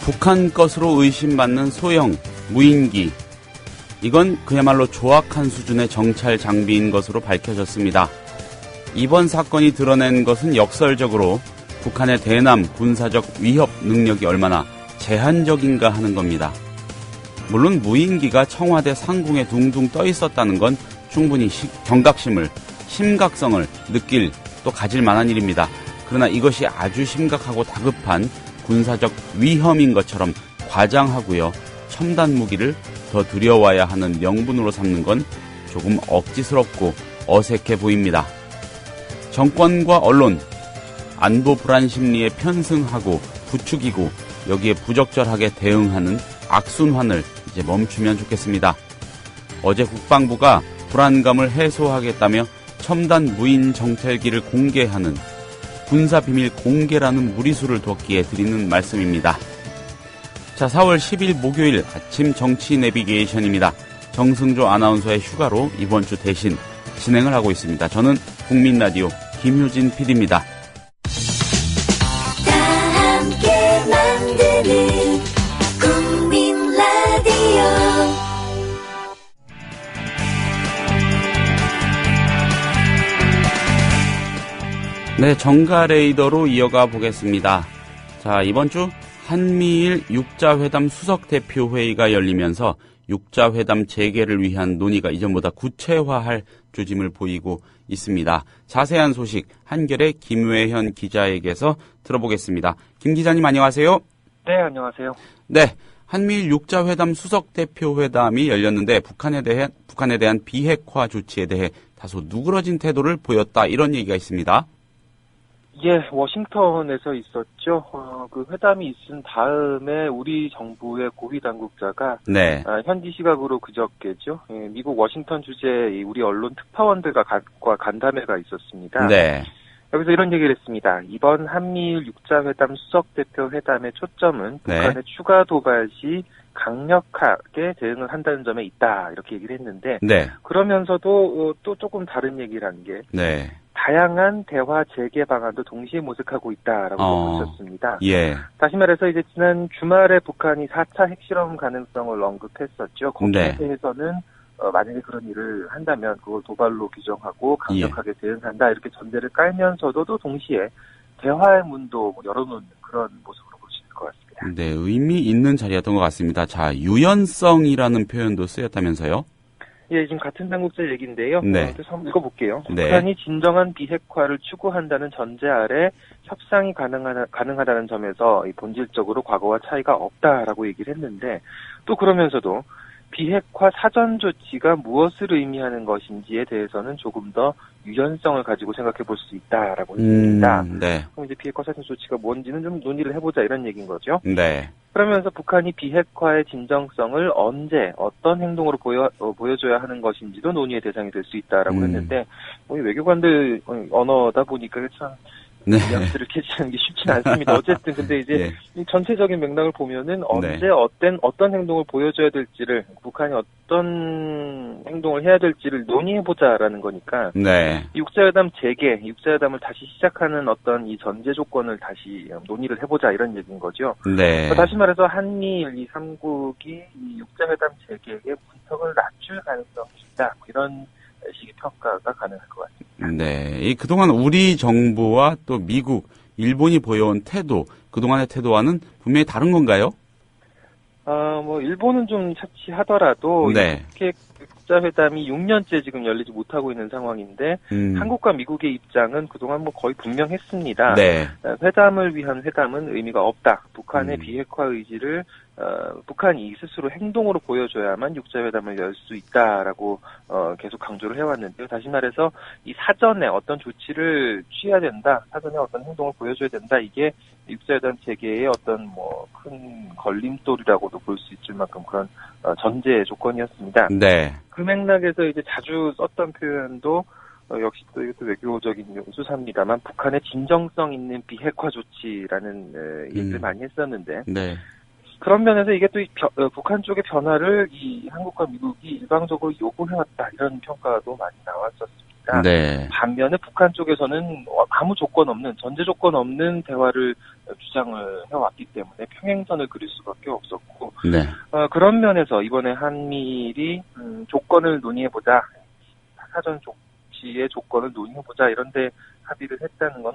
북한 것으로 의심받는 소형 무인기. 이건 그야말로 조악한 수준의 정찰 장비인 것으로 밝혀졌습니다. 이번 사건이 드러낸 것은 역설적으로 북한의 대남 군사적 위협 능력이 얼마나 제한적인가 하는 겁니다. 물론 무인기가 청와대 상궁에 둥둥 떠 있었다는 건 충분히 경각심을, 심각성을 느낄 또 가질 만한 일입니다. 그러나 이것이 아주 심각하고 다급한 군사적 위험인 것처럼 과장하고요. 첨단 무기를 더 들여와야 하는 명분으로 삼는 건 조금 억지스럽고 어색해 보입니다. 정권과 언론, 안보 불안 심리에 편승하고 부추기고 여기에 부적절하게 대응하는 악순환을 이제 멈추면 좋겠습니다. 어제 국방부가 불안감을 해소하겠다며 첨단 무인 정찰기를 공개하는 군사비밀 공개라는 무리수를 뒀기에 드리는 말씀입니다. 자, 4월 10일 목요일 아침 정치 내비게이션입니다. 정승조 아나운서의 휴가로 이번 주 대신 진행을 하고 있습니다. 저는 국민라디오 김효진 PD입니다. 다 함께 만드는 국민라디오. 네, 정가 레이더로 이어가 보겠습니다. 자, 이번 주 한미일 육자회담 수석대표회의가 열리면서 육자회담 재개를 위한 논의가 이전보다 구체화할 조짐을 보이고 있습니다. 자세한 소식 한겨레 김외현 기자에게서 들어보겠습니다. 김 기자님 안녕하세요. 네, 안녕하세요. 네, 한미일 육자회담 수석대표회담이 열렸는데 북한에 대한 비핵화 조치에 대해 다소 누그러진 태도를 보였다 이런 얘기가 있습니다. 예, 워싱턴에서 있었죠. 그 회담이 있은 다음에 우리 정부의 고위 당국자가 네. 현지 시각으로 그저께죠. 예, 미국 워싱턴 주재 우리 언론 특파원들과 간담회가 있었습니다. 네. 여기서 이런 얘기를 했습니다. 이번 한미일 육자회담 수석대표 회담의 초점은 북한의 추가 도발 시 강력하게 대응을 한다는 점에 있다. 이렇게 얘기를 했는데 네. 그러면서도 또 조금 다른 얘기를 한 게 네. 다양한 대화 재개 방안도 동시에 모색하고 있다라고 밝혔습니다. 예. 다시 말해서 이제 지난 주말에 북한이 4차 핵실험 가능성을 언급했었죠. 거기에 네. 대해서는 만약에 그런 일을 한다면 그걸 도발로 규정하고 강력하게 대응한다 이렇게 전제를 깔면서도 또 동시에 대화의 문도 열어놓는 그런 모습으로 볼 수 있을 것 같습니다. 네, 의미 있는 자리였던 것 같습니다. 자, 유연성이라는 표현도 쓰였다면서요? 예, 지금 같은 당국자 얘기인데요. 네. 한번 읽어볼게요. 네. 북한이 진정한 비핵화를 추구한다는 전제 아래 협상이 가능하다는 점에서 본질적으로 과거와 차이가 없다라고 얘기를 했는데 또 그러면서도 비핵화 사전 조치가 무엇을 의미하는 것인지에 대해서는 조금 더 유연성을 가지고 생각해 볼 수 있다라고 했습니다. 네. 그럼 이제 비핵화 사전 조치가 뭔지는 좀 논의를 해보자 이런 얘기인 거죠. 네. 그러면서 북한이 비핵화의 진정성을 언제 어떤 행동으로 보여줘야 하는 것인지도 논의의 대상이 될 수 있다라고 했는데 외교관들 언어다 보니까 참 네. 뉘앙스를 캐치하는 게 쉽지는 않습니다. 어쨌든 근데 이제 네. 이 전체적인 맥락을 보면은 언제 네. 어떤 행동을 보여줘야 될지를 북한이 어떤 행동을 해야 될지를 논의해보자라는 거니까 네. 육자회담 재개, 육자회담을 다시 시작하는 어떤 이 전제 조건을 다시 논의를 해보자 이런 얘기인 거죠. 네. 다시 말해서 한미일 이 3국이 이 육자회담 재개의 문턱을 낮출 가능성이 있다. 이런 식의 평가가 가능할 것 같습니다. 네. 그동안 우리 정부와 또 미국, 일본이 보여온 태도, 그동안의 태도와는 분명히 다른 건가요? 일본은 좀 차치하더라도 네. 이렇게 육자회담이 6년째 지금 열리지 못하고 있는 상황인데 한국과 미국의 입장은 그동안 거의 분명했습니다. 네. 회담을 위한 회담은 의미가 없다. 북한의 비핵화 의지를 북한이 스스로 행동으로 보여줘야만 육자회담을 열 수 있다라고 계속 강조를 해왔는데요. 다시 말해서 이 사전에 어떤 조치를 취해야 된다. 사전에 어떤 행동을 보여줘야 된다. 이게 육자회담 재개의 어떤 큰 걸림돌이라고도 볼 수 있을 만큼 그런 전제 조건이었습니다. 네. 그 맥락에서 이제 자주 썼던 표현도 역시 또 이것도 외교적인 수사입니다만 북한의 진정성 있는 비핵화 조치라는 얘기를 많이 했었는데 네. 그런 면에서 이게 또 북한 쪽의 변화를 이 한국과 미국이 일방적으로 요구해왔다 이런 평가도 많이 나왔었습니다. 있습니다. 네. 반면에 북한 쪽에서는 아무 조건 없는, 전제 조건 없는 대화를 주장을 해왔기 때문에 평행선을 그릴 수밖에 없었고, 네. 그런 면에서 이번에 한미일이 조건을 논의해보자, 사전 조치의 조건을 논의해보자 이런데 합의를 했다는 건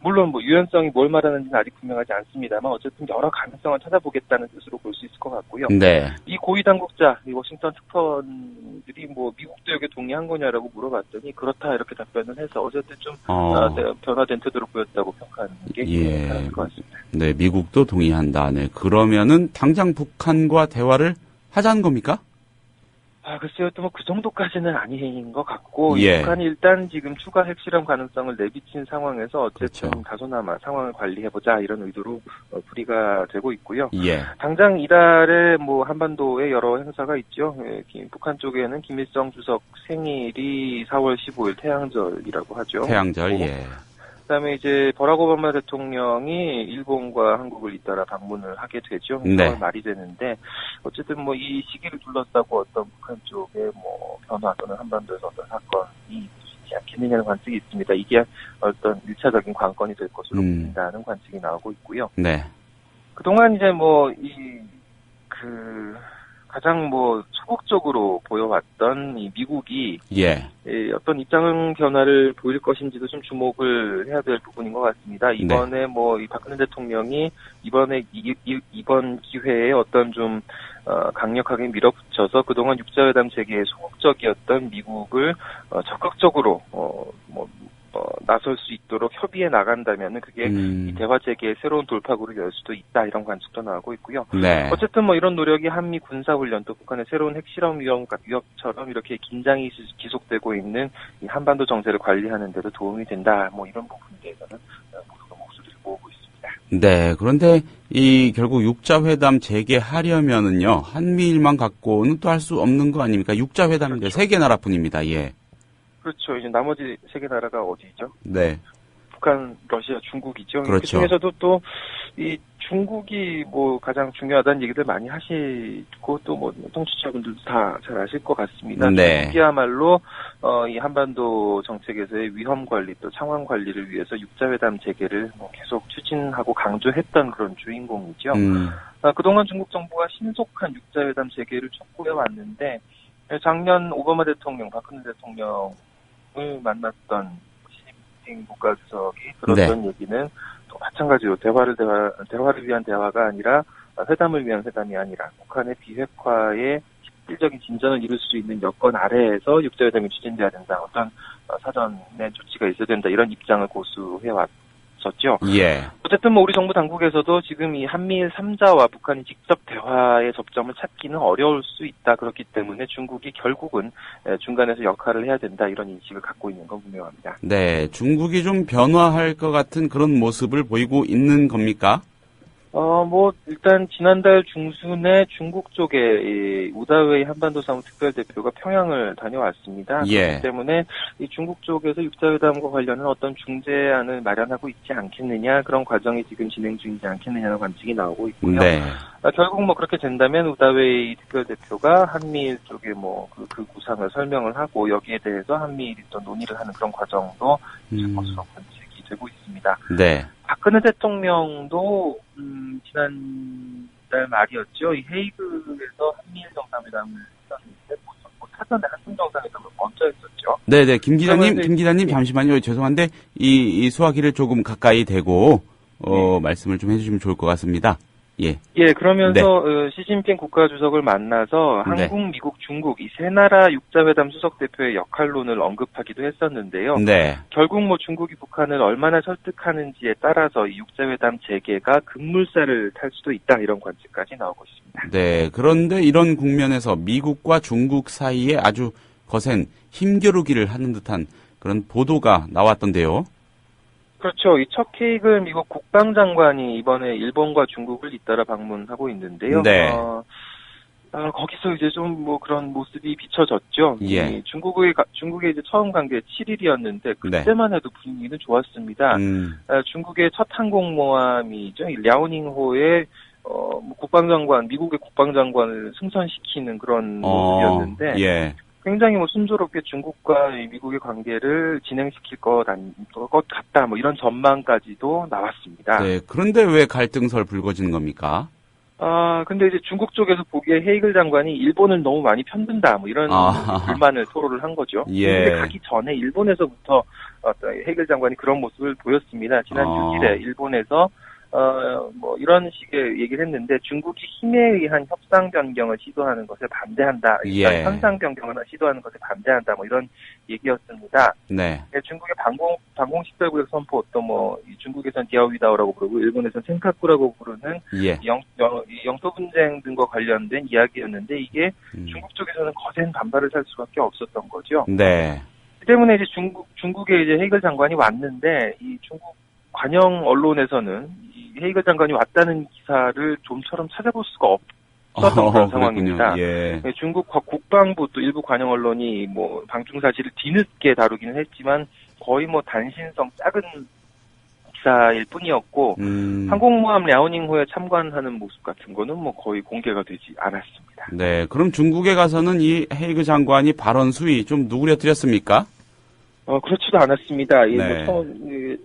물론 유연성이 뭘 말하는지는 아직 분명하지 않습니다만 어쨌든 여러 가능성을 찾아보겠다는 뜻으로 볼 수 있을 것 같고요. 네. 이 고위 당국자, 이 워싱턴 특파원들이 미국도 여기에 동의한 거냐라고 물어봤더니 그렇다 이렇게 답변을 해서 어쨌든 좀 변화된 태도로 보였다고 평가하는 게 가능할 것 같습니다. 네, 미국도 동의한다. 네. 그러면은 당장 북한과 대화를 하자는 겁니까? 글쎄요, 또 그 정도까지는 아닌 것 같고, 예. 북한이 일단 지금 추가 핵실험 가능성을 내비친 상황에서 어쨌든 그렇죠. 다소나마 상황을 관리해보자 이런 의도로 풀이가 되고 있고요. 예. 당장 이달에 한반도에 여러 행사가 있죠. 북한 쪽에는 김일성 주석 생일이 4월 15일 태양절이라고 하죠. 태양절, 예. 그다음에 이제 버락 오바마 대통령이 일본과 한국을 잇따라 방문을 하게 되죠. 4월 말이 되는데 어쨌든 이 시기를 둘러싸고 어떤 북한 쪽의 변화 또는 한반도에서 어떤 사건이 있지 않겠느냐는 관측이 있습니다. 이게 어떤 1차적인 관건이 될 것으로 보인다는 관측이 나오고 있고요. 네. 그동안 이제 가장 소극적으로 보여왔던 이 미국이 어떤 입장 변화를 보일 것인지도 좀 주목을 해야 될 부분인 것 같습니다. 이번에 이 박근혜 대통령이 이번 기회에 어떤 좀 강력하게 밀어붙여서 그동안 육자회담 재개에 소극적이었던 미국을 적극적으로 나설 수 있도록 협의해 나간다면은 그게 이 대화 재개의 새로운 돌파구를 열 수도 있다 이런 관측도 나오고 있고요. 네. 어쨌든 이런 노력이 한미 군사훈련 또 북한의 새로운 핵실험 위협처럼 이렇게 긴장이 지속되고 있는 이 한반도 정세를 관리하는 데도 도움이 된다. 이런 부분에 대해서는 모두가 목소리를 모으고 있습니다. 네. 그런데 결국 육자회담 재개하려면은요 한미일만 갖고는 또 할 수 없는 거 아닙니까? 육자회담인데 그렇죠. 3개 나라뿐입니다. 예. 그렇죠. 이제 나머지 3개 나라가 어디죠? 네. 북한, 러시아, 중국이죠. 그렇죠. 그 중에서도 또 이 중국이 가장 중요하다는 얘기들 많이 하시고 또 청취자분들도 다 잘 아실 것 같습니다. 네. 중국이야말로 이 한반도 정책에서의 위험 관리 또 상황 관리를 위해서 육자회담 재개를 계속 추진하고 강조했던 그런 주인공이죠. 그동안 중국 정부가 신속한 육자회담 재개를 촉구해 왔는데 작년 오바마 대통령, 박근혜 대통령을 만났던 시진핑 국가주석이 들었던 얘기는 또 마찬가지로 대화를 위한 대화가 아니라 회담을 위한 회담이 아니라 북한의 비핵화에 실질적인 진전을 이룰 수 있는 여건 아래에서 육자회담이 추진돼야 된다. 어떤 사전의 조치가 있어야 된다. 이런 입장을 고수해 왔었죠. 예. 어쨌든 우리 정부 당국에서도 지금 이 한미일 3자와 북한이 직접 대화의 접점을 찾기는 어려울 수 있다. 그렇기 때문에 중국이 결국은 중간에서 역할을 해야 된다. 이런 인식을 갖고 있는 건 분명합니다. 네. 중국이 좀 변화할 것 같은 그런 모습을 보이고 있는 겁니까? 일단 지난달 중순에 중국 쪽에 이 우다웨이 한반도 사무 특별대표가 평양을 다녀왔습니다. 예. 그렇기 때문에 이 중국 쪽에서 육자회담과 관련한 어떤 중재안을 마련하고 있지 않겠느냐, 그런 과정이 지금 진행 중이지 않겠느냐는 관측이 나오고 있고요. 네. 결국 그렇게 된다면 우다웨이 특별대표가 한미일 쪽에 그 구상을 설명을 하고 여기에 대해서 한미일이 또 논의를 하는 그런 과정도 있을 것으로 관측이 되고 있습니다. 네. 박근혜 대통령도 지난달 말이었죠. 이 헤이그에서 한미일 정상회담을 했었는데 사전에 한중 정상회담을 먼저 했었죠. 네네. 김 기자님 잠시만요. 죄송한데 이 수화기를 조금 가까이 대고 말씀을 좀 해주시면 좋을 것 같습니다. 예. 예, 그러면서 시진핑 국가주석을 만나서 한국, 미국, 중국 이 세 나라 육자회담 수석 대표의 역할론을 언급하기도 했었는데요. 네. 결국 중국이 북한을 얼마나 설득하는지에 따라서 이 육자회담 재개가 급물살을 탈 수도 있다 이런 관측까지 나오고 있습니다. 네. 그런데 이런 국면에서 미국과 중국 사이에 아주 거센 힘겨루기를 하는 듯한 그런 보도가 나왔던데요. 그렇죠. 이 첫 케이크를 미국 국방장관이 이번에 일본과 중국을 잇따라 방문하고 있는데요. 네. 거기서 이제 좀 그런 모습이 비춰졌죠. 예. 중국에 이제 처음 간 게 7일이었는데 그때만 해도 분위기는 좋았습니다. 중국의 첫 항공모함이죠. 랴오닝호의 미국의 국방장관을 승선시키는 그런 모습이었는데. 예. 굉장히 뭐 순조롭게 중국과 미국의 관계를 진행시킬 것 같다. 뭐 이런 전망까지도 나왔습니다. 네. 그런데 왜 갈등설 불거지는 겁니까? 근데 이제 중국 쪽에서 보기에 헤이글 장관이 일본을 너무 많이 편든다. 뭐 이런 불만을 토로를 한 거죠. 예. 근데 가기 전에 일본에서부터 헤이글 장관이 그런 모습을 보였습니다. 지난 6일에 일본에서 뭐 이런 식의 얘기를 했는데 중국이 힘에 의한 협상 변경을 시도하는 것에 반대한다. 예. 현상 변경을 시도하는 것에 반대한다. 뭐 이런 얘기였습니다. 네. 중국의 방공 식별구역 선포 또 뭐 중국에선 디아오위다오라고 부르고 일본에선 센카쿠라고 부르는 예. 영토 분쟁 등과 관련된 이야기였는데 이게 중국 쪽에서는 거센 반발을 살 수밖에 없었던 거죠. 네. 그 때문에 이제 중국에 이제 헤이글 장관이 왔는데 이 중국 관영 언론에서는 이 헤이글 장관이 왔다는 기사를 좀처럼 찾아볼 수가 없었던 그런 상황입니다. 예. 중국 국방부 또 일부 관영 언론이 뭐 방중 사실을 뒤늦게 다루기는 했지만 거의 뭐 단신성 작은 기사일 뿐이었고 항공모함 랴오닝호에 참관하는 모습 같은 거는 뭐 거의 공개가 되지 않았습니다. 네. 그럼 중국에 가서는 이 헤이그 장관이 발언 수위 좀 누그러뜨렸습니까? 그렇지도 않았습니다. 네.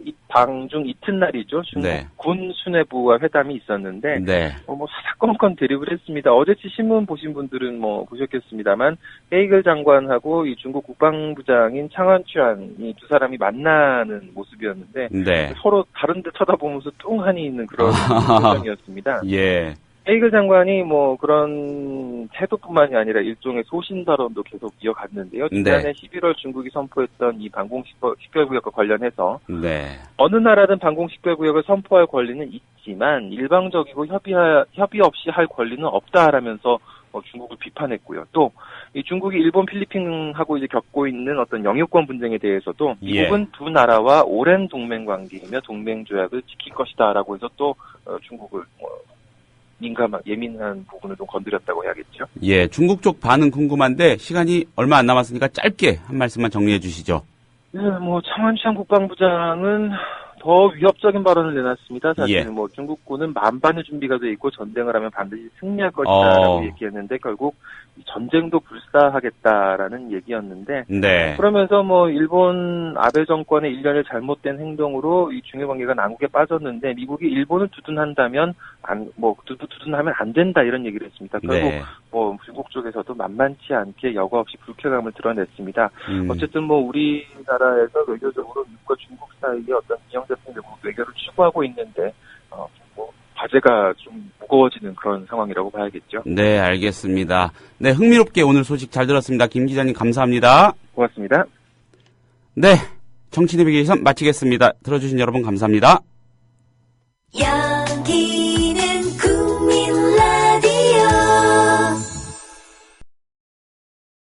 이 방중 이튿날이죠. 중국 네. 군 수뇌부와 회담이 있었는데, 네. 뭐 사사건건 대립을 했습니다. 어제 신문 보신 분들은 뭐 보셨겠습니다만, 헤이글 장관하고 이 중국 국방부장인 창원취안이 두 사람이 만나는 모습이었는데, 네. 서로 다른 데 쳐다보면서 뚱하니 있는 그런 표정이었습니다. 예. 헤이글 장관이 뭐 그런 태도뿐만이 아니라 일종의 소신 발언도 계속 이어갔는데요. 지난해 11월 중국이 선포했던 이 방공 식별구역과 관련해서 네. 어느 나라든 방공 식별구역을 선포할 권리는 있지만 일방적이고 협의 없이 할 권리는 없다라면서 중국을 비판했고요. 또 이 중국이 일본, 필리핀하고 이제 겪고 있는 어떤 영유권 분쟁에 대해서도 미국은 두 나라와 오랜 동맹 관계이며 동맹 조약을 지킬 것이다라고 해서 또 중국을 예민한 부분을 좀 건드렸다고 해야겠죠. 예, 중국 쪽 반응 궁금한데 시간이 얼마 안 남았으니까 짧게 한 말씀만 정리해 주시죠. 네, 뭐 창원취안 국방부장은 더 위협적인 발언을 내놨습니다. 사실 예. 뭐 중국군은 만반의 준비가 돼 있고 전쟁을 하면 반드시 승리할 것이다라고 얘기했는데 결국 전쟁도 불사하겠다라는 얘기였는데 네. 그러면서 뭐 일본 아베 정권의 일련의 잘못된 행동으로 이 중일 관계가 난국에 빠졌는데 미국이 일본을 두둔하면 안 된다 이런 얘기를 했습니다. 결국 네. 뭐 중국 쪽에서도 만만치 않게 여과 없이 불쾌감을 드러냈습니다. 어쨌든 뭐 우리나라에서 외교적으로 미국과 중국 사이에 어떤 균형잡힌 외교를 추구하고 있는데 뭐 과제가 좀 무거워지는 그런 상황이라고 봐야겠죠. 네, 알겠습니다. 네, 흥미롭게 오늘 소식 잘 들었습니다. 김 기자님 감사합니다. 고맙습니다. 네, 정치 내비게이션 마치겠습니다. 들어주신 여러분 감사합니다.